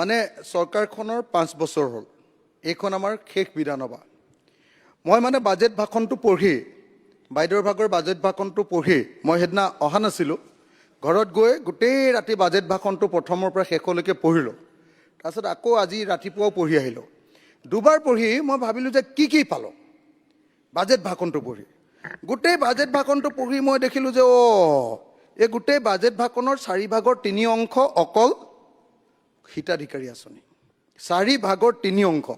মানে চৰকাৰখনৰ 5 বছৰ হ'ল এইখন আমাৰ শেষ বিধানসভা মই মানে বাজেট ভাষণটো পঢ়ি বাইদেউৰ ভাগৰ বাজেট ভাষণটো পঢ়ি মই হেদনা অহা নাছিলোঁ ঘৰত গৈ গোটেই ৰাতি বাজেট ভাষণটো প্ৰথমৰ পৰা শেষলৈকে পঢ়িলোঁ তাৰপিছত আকৌ আজি ৰাতিপুৱাও পঢ়ি আহিলোঁ দুবাৰ পঢ়ি মই ভাবিলোঁ যে কি পালোঁ বাজেট ভাষণটো পঢ়ি গোটেই বাজেট ভাষণটো পঢ়ি মই দেখিলোঁ যে এই গোটেই বাজেট ভাষণৰ 4 ভাগৰ 3 অংশ অকল হিতাধিকাৰী আঁচনি 4 ভাগৰ 3 অংশ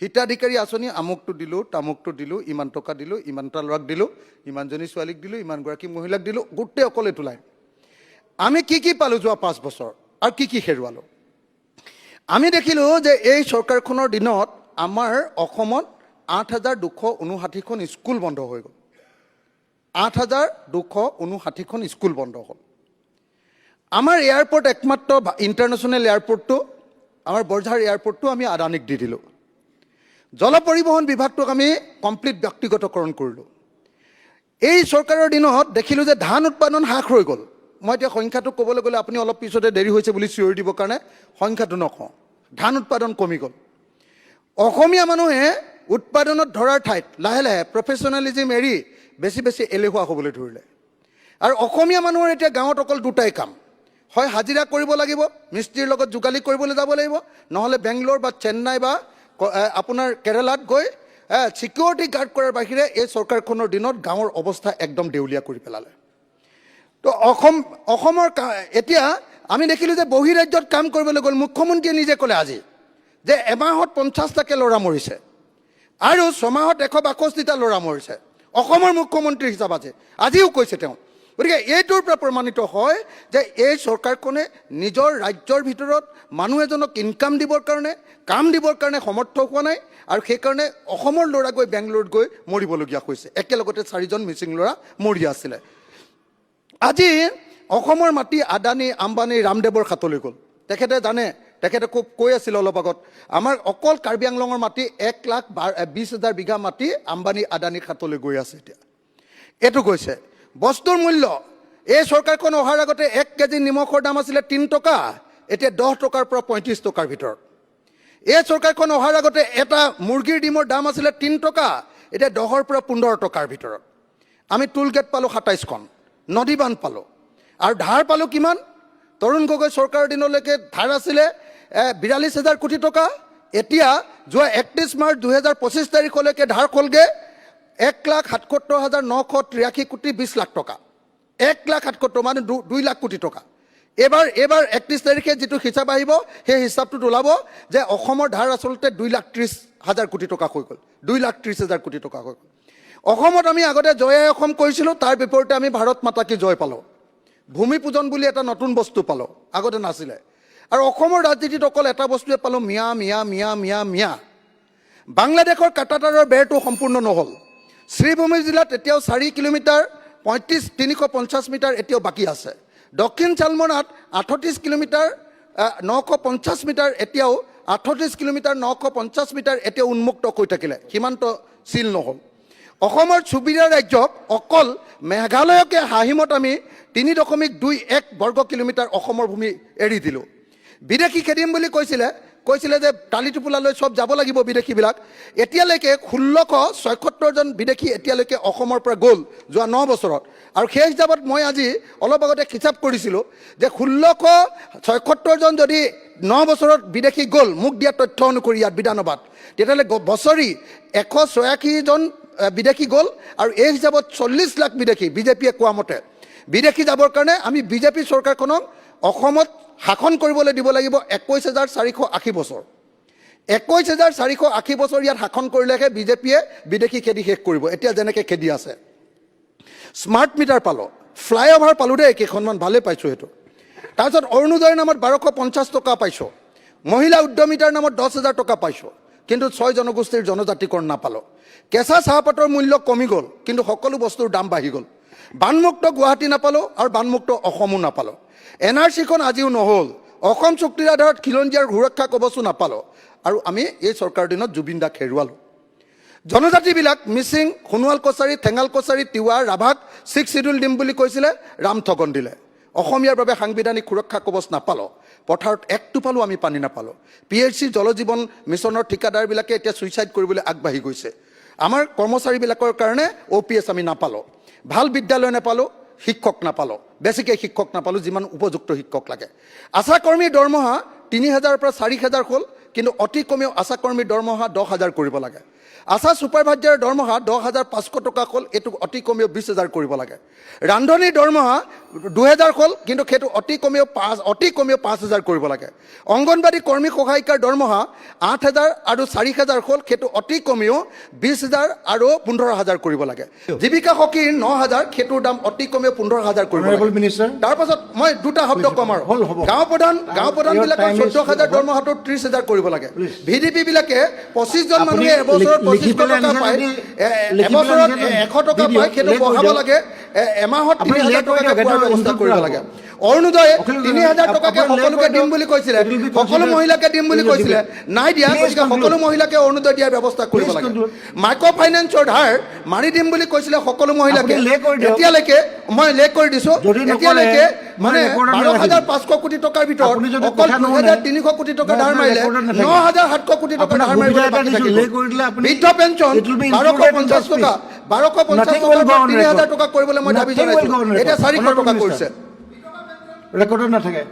হিতাধিকাৰী আঁচনি আমুকটো দিলোঁ তামুকটো দিলোঁ ইমান টকা দিলোঁ ইমানটা ল'ৰাক দিলোঁ ইমানজনী ছোৱালীক দিলোঁ ইমানগৰাকী মহিলাক দিলোঁ গোটেই অকল এইটো লাইন আমি কি পালোঁ যোৱা 5 বছৰ আৰু কি হেৰুৱালোঁ আমি দেখিলোঁ যে এই চৰকাৰখনৰ দিনত আমাৰ অসমত 8,259খন স্কুল বন্ধ হৈ গ'ল 8,259খন স্কুল বন্ধ হ'ল আমাৰ এয়াৰপোৰ্ট একমাত্ৰ ইণ্টাৰনেশ্যনেল এয়াৰপোৰ্টটো আমাৰ বৰঝাৰ এয়াৰপোৰ্টটো আমি আদানীক দি দিলোঁ জল পৰিবহণ বিভাগটোক আমি কমপ্লিট ব্যক্তিগতকৰণ কৰিলোঁ এই চৰকাৰৰ দিনত দেখিলোঁ যে ধান উৎপাদন হ্ৰাস হৈ গ'ল মই এতিয়া সংখ্যাটো ক'বলৈ গ'লে আপুনি অলপ পিছতে দেৰি হৈছে বুলি চিঞৰি দিবৰ কাৰণে সংখ্যাটো নকওঁ ধান উৎপাদন কমি গ'ল অসমীয়া মানুহে উৎপাদনত ধৰাৰ ঠাইত লাহে লাহে প্ৰফেচনেলিজিম এৰি বেছি এলেহুৱা হ'বলৈ ধৰিলে আৰু অসমীয়া মানুহৰ এতিয়া গাঁৱত অকল দুটাই কাম হয় হাজিৰা কৰিব লাগিব মিস্ত্ৰীৰ লগত যোগালী কৰিবলৈ যাব লাগিব নহ'লে বেংগলোৰ বা চেন্নাই বা আপোনাৰ কেৰালাত গৈ ছিকিউৰিটি গাৰ্ড কৰাৰ বাহিৰে এই চৰকাৰখনৰ দিনত গাঁৱৰ অৱস্থা একদম দেউলীয়া কৰি পেলালে তো অসমৰ এতিয়া আমি দেখিলোঁ যে বহিৰাজ্যত কাম কৰিবলৈ গ'ল মুখ্যমন্ত্ৰীয়ে নিজে ক'লে আজি যে এমাহত 50টাকৈ ল'ৰা মৰিছে আৰু 6 মাহত 162টা ল'ৰা মৰিছে অসমৰ মুখ্যমন্ত্ৰী হিচাপে আজিও কৈছে তেওঁ গতিকে এইটোৰ পৰা প্ৰমাণিত হয় যে এই চৰকাৰখনে নিজৰ ৰাজ্যৰ ভিতৰত মানুহ এজনক ইনকাম দিবৰ কাৰণে কাম দিবৰ কাৰণে সমৰ্থ হোৱা নাই আৰু সেইকাৰণে অসমৰ ল'ৰা গৈ বেংগলোৰত গৈ মৰিবলগীয়া হৈছে একেলগতে 4জন মিচিং ল'ৰা মৰি আছিলে আজি অসমৰ মাটি আদানী আম্বানী ৰামদেৱৰ হাতলৈ গ'ল তেখেতে জানে তেখেতে খুব কৈ আছিল অলপ আগত আমাৰ অকল কাৰ্বি আংলঙৰ মাটি 1,20,000 বিঘা মাটি আম্বানী আদানীৰ হাতলৈ গৈ আছে এতিয়া এইটো গৈছে বস্তুৰ মূল্য এই চৰকাৰখন অহাৰ আগতে 1 কেজি নিমখৰ দাম আছিলে 3 টকা এতিয়া 10 টকাৰ পৰা 35 টকাৰ ভিতৰত এই চৰকাৰখন অহাৰ আগতে এটা মুৰ্গীৰ ডিমৰ দাম আছিলে 3 টকা এতিয়া 10ৰ পৰা 15 টকাৰ ভিতৰত আমি টুল গেট পালোঁ 27খন নদী বান্ধ পালোঁ আৰু ধাৰ পালোঁ কিমান তৰুণ গগৈ চৰকাৰৰ দিনলৈকে ধাৰ আছিলে 42,000 কোটি টকা এতিয়া যোৱা 31 মাৰ্চ 2025 তাৰিখলৈকে ধাৰ হ'লগৈ 1,77,983 কোটি 20 লাখ টকা 1,77,000 মানে 2 লাখ কোটি টকা এইবাৰ 31 তাৰিখে যিটো হিচাপ আহিব সেই হিচাপটোত ওলাব যে অসমৰ ধাৰ আচলতে 2,30,000 কোটি টকা হৈ গ'ল 2,30,000 কোটি টকা হৈ গ'ল অসমত আমি আগতে জয় অসম কৰিছিলোঁ তাৰ বিপৰীতে আমি ভাৰত মাতা কি জয় পালোঁ ভূমি পূজন বুলি এটা নতুন বস্তু পালোঁ আগতে নাছিলে আৰু অসমৰ ৰাজনীতিত অকল এটা বস্তুৱে পালোঁ মিয়া বাংলাদেশৰ কাটাতাৰৰ বেৰটো সম্পূৰ্ণ নহ'ল শ্ৰীভূমি জিলাত এতিয়াও 4 কিলোমিটাৰ 350 মিটাৰ এতিয়াও বাকী আছে দক্ষিণ চালমৰাত 38 কিলোমিটাৰ 950 মিটাৰ এতিয়াও 38 কিলোমিটাৰ 950 মিটাৰ এতিয়াও উন্মুক্ত হৈ থাকিলে সীমান্ত চিল নহ'ল অসমৰ চুবুৰীয়া ৰাজ্যক অকল মেঘালয়কে হাঁহিমত আমি 3.21 বৰ্গ কিলোমিটাৰ অসমৰ ভূমি এৰি দিলোঁ বিদেশী খেদিম বুলি কৈছিলে যে টালি টোপোলালৈ চব যাব লাগিব বিদেশীবিলাক এতিয়ালৈকে 1676 জন বিদেশী এতিয়ালৈকে অসমৰ পৰা গ'ল যোৱা 9 বছৰত আৰু সেই হিচাপত মই আজি অলপ আগতে হিচাপ কৰিছিলোঁ যে 1676 জন যদি 9 বছৰত বিদেশী গ'ল মোক দিয়া তথ্য অনুসৰি ইয়াত বিধানসভাত তেতিয়াহ'লে বছৰি 186 জন বিদেশী গ'ল আৰু এই হিচাপত 40 লাখ বিদেশী বিজেপিয়ে কোৱা মতে বিদেশী যাবৰ কাৰণে আমি বিজেপি চৰকাৰখনক অসমত শাসন কৰিবলৈ দিব লাগিব 21,480 বছৰ 21,480 বছৰ ইয়াত শাসন কৰিলেহে বিজেপিয়ে বিদেশী খেদি শেষ কৰিব এতিয়া যেনেকৈ খেদি আছে স্মাৰ্ট মিটাৰ পালোঁ ফ্লাইঅভাৰ পালোঁ দেই কেইখনমান ভালেই পাইছোঁ সেইটো তাৰপিছত অৰুণোদয়ৰ নামত 1250 টকা পাইছোঁ মহিলা উদ্যমিতাৰ নামত 10,000 টকা পাইছোঁ কিন্তু 6 জনগোষ্ঠীৰ জনজাতিকৰণ নাপালোঁ কেঁচা চাহপাতৰ মূল্য কমি গ'ল কিন্তু সকলো বস্তুৰ দাম বাঢ়ি গ'ল বানমুক্ত গুৱাহাটী নাপালোঁ আৰু বানমুক্ত অসমো নাপালোঁ NRCখন আজিও নহ'ল অসম চুক্তিৰ আধাৰত খিলঞ্জীয়াৰ সুৰক্ষা কবচো নাপালোঁ আৰু আমি এই চৰকাৰৰ দিনত জুবিন দাক হেৰুৱালোঁ জনজাতিবিলাক মিচিং সোণোৱাল কছাৰী ঠেঙাল কছাৰী তিৱা ৰাভাক 6 শিডিউল দিম বুলি কৈছিলে ৰামঠগন দিলে অসমীয়াৰ বাবে সাংবিধানিক সুৰক্ষা কবচ নাপালোঁ পথাৰত এক টোপালো আমি পানী নাপালোঁ। PHC জল জীৱন মিছনৰ ঠিকাদাৰবিলাকে এতিয়া ছুইচাইড কৰিবলৈ আগবাঢ়ি গৈছে। আমাৰ কৰ্মচাৰীবিলাকৰ কাৰণে OPS আমি নাপালোঁ, ভাল বিদ্যালয় নাপালোঁ, শিক্ষক নাপালোঁ, বেছিকৈ শিক্ষক নাপালোঁ, যিমান উপযুক্ত শিক্ষক লাগে। আশাকৰ্মীৰ দৰমহা 3,000 পৰা 4,000 হ'ল, কিন্তু অতি কমেও আশাকৰ্মীৰ দৰমহা 10,000 কৰিব লাগে। আশা ছুপাৰভাইজাৰৰ দৰমহা 10,500 টকা হ'ল, এইটো অতি কমেও 20,000 কৰিব লাগে। ৰান্ধনীৰ দৰমহা 2,000 হ'ল, কিন্তু সেইটো অতি কমেও 5,000 কৰিব লাগে। অংগনবাদী কৰ্মী সহায়িকাৰ দৰমহা 8,000 আৰু 4,000 হ'ল, সেইটো অতি কমেও 20,000 আৰু 15,000 কৰিব লাগে। জীৱিকা সখীৰ 9,000, সেইটোৰ দাম অতি কমেও 15,000 কৰিব লাগে। তাৰপাছত মই দুটা শব্দ কম আৰু গাঁও প্ৰধানবিলাকৰ 14,000 দৰমহাটো 30,000 কৰিব লাগে। VDP বিলাকে 25জন মানুহে এবছৰত 2,500 টকা পায়, এবছৰত 100 টকা পায়, সেইটো বঢ়াব লাগে, এমাহত 3,000 টকাকৈ পোৱাৰ ব্যৱস্থা কৰিব লাগে। অৰুণোদয় 3,000 টকাকৈ সকলোকে দিম বুলি কৈছিলে, সকলো মহিলাকে দিম বুলি কৈছিলে, নাই দিয়া। গতিকে সকলো মহিলাকে অৰুণোদয় দিয়াৰ ব্যৱস্থা কৰিব লাগে। মাইক্ৰ' ফাইনেন্সৰ ধাৰ মাৰি দিম বুলি কৈছিলে সকলো মহিলাকে, এতিয়ালৈকে মই লেখ কৰি দিছোঁ, এতিয়ালৈকে মানে 12,500 কোটি টকাৰ ভিতৰত অকল 2,300 কোটি টকা ধাৰ মাৰিলে, 9,700 কোটি টকা ধাৰ মাৰিবলৈ বাকী থাকিল। বৃদ্ধ পেঞ্চন 1,250 টকা, 1,250 টকাৰ 3,000 টকা কৰিবলৈ মই দাবী জনাইছোঁ, এতিয়া 400 টকা কৰিছে। ৰেকৰ্ডত নাথাকে।